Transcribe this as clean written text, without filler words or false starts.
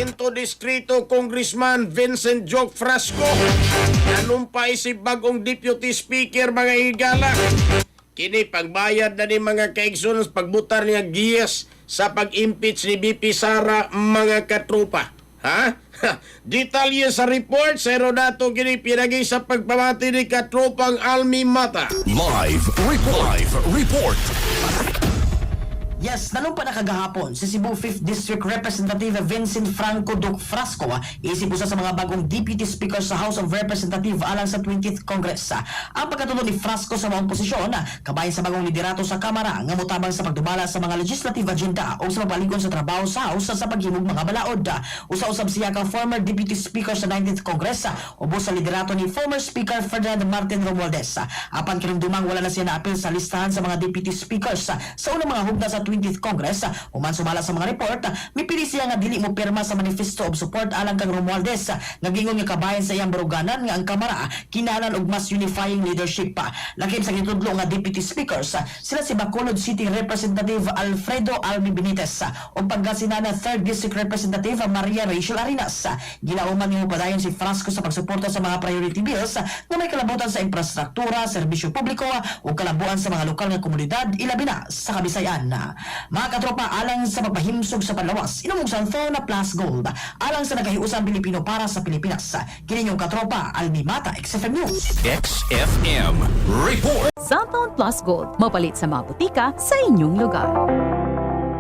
Quinto Distrito Congressman Vincent Joke Frasco nanumpay si bagong Deputy Speaker mga higala. Kini pagbayad na ni mga kaigsunan sa pagbutar niya giyas sa pag-impeach ni BP Sara mga katropa. Ha? Detalye sa report sa Herodato kini pinagay sa pagpamati ni katropang Almi Mata. Live report. Yes, nanumpa na kagahapon si Cebu 5th District Representative Vincent Franco Duc Frasco isip usa sa mga bagong Deputy Speaker sa House of Representatives alang sa 20th Congress. Ang pagkatulong ni Frasco sa mga posisyon kabayan sa bagong liderato sa Kamara nga motabang sa pagdumala sa mga legislative agenda o sa mapaligon sa trabaho sa House sa paghimog mga balaod. Usa-usab siya kang former Deputy Speaker sa 19th Congress ubos sa liderato ni former Speaker Ferdinand Martin Romualdez. Apan kinumdumang wala na siya naapil sa listahan sa mga Deputy Speakers sa unang mga hugna sa 20th Congress. Uman sumala sa mga report, mipili siya nga dili mo pirma sa Manifesto of Support alang kang Romualdez nga gingon nga kabayan sa iyang baruganan nga ang Kamara kinahanglan og mas unifying leadership. Lakim sa gitudlo nga Deputy Speakers sila si Bacolod City Representative Alfredo Albi Benitez o pagkasinana 3rd District Representative Maria Rachel Arinas. Ginauman nga padayon si Frasco sa pagsuporta sa mga priority bills nga may kalabutan sa infrastruktura, serbisyo publiko o kalabuan sa mga lokal nga komunidad ilabi na sa Kabisayan. Mga katropa, alang sa pagpahimsog sa panlawas, inumog sa na Plus Gold, alang sa nagahiusang Pilipino para sa Pilipinas. Kininyong katropa, Almi Mata, XFM News. XFM report. Cellphone Plus Gold, mapalit sa mga butika sa inyong lugar.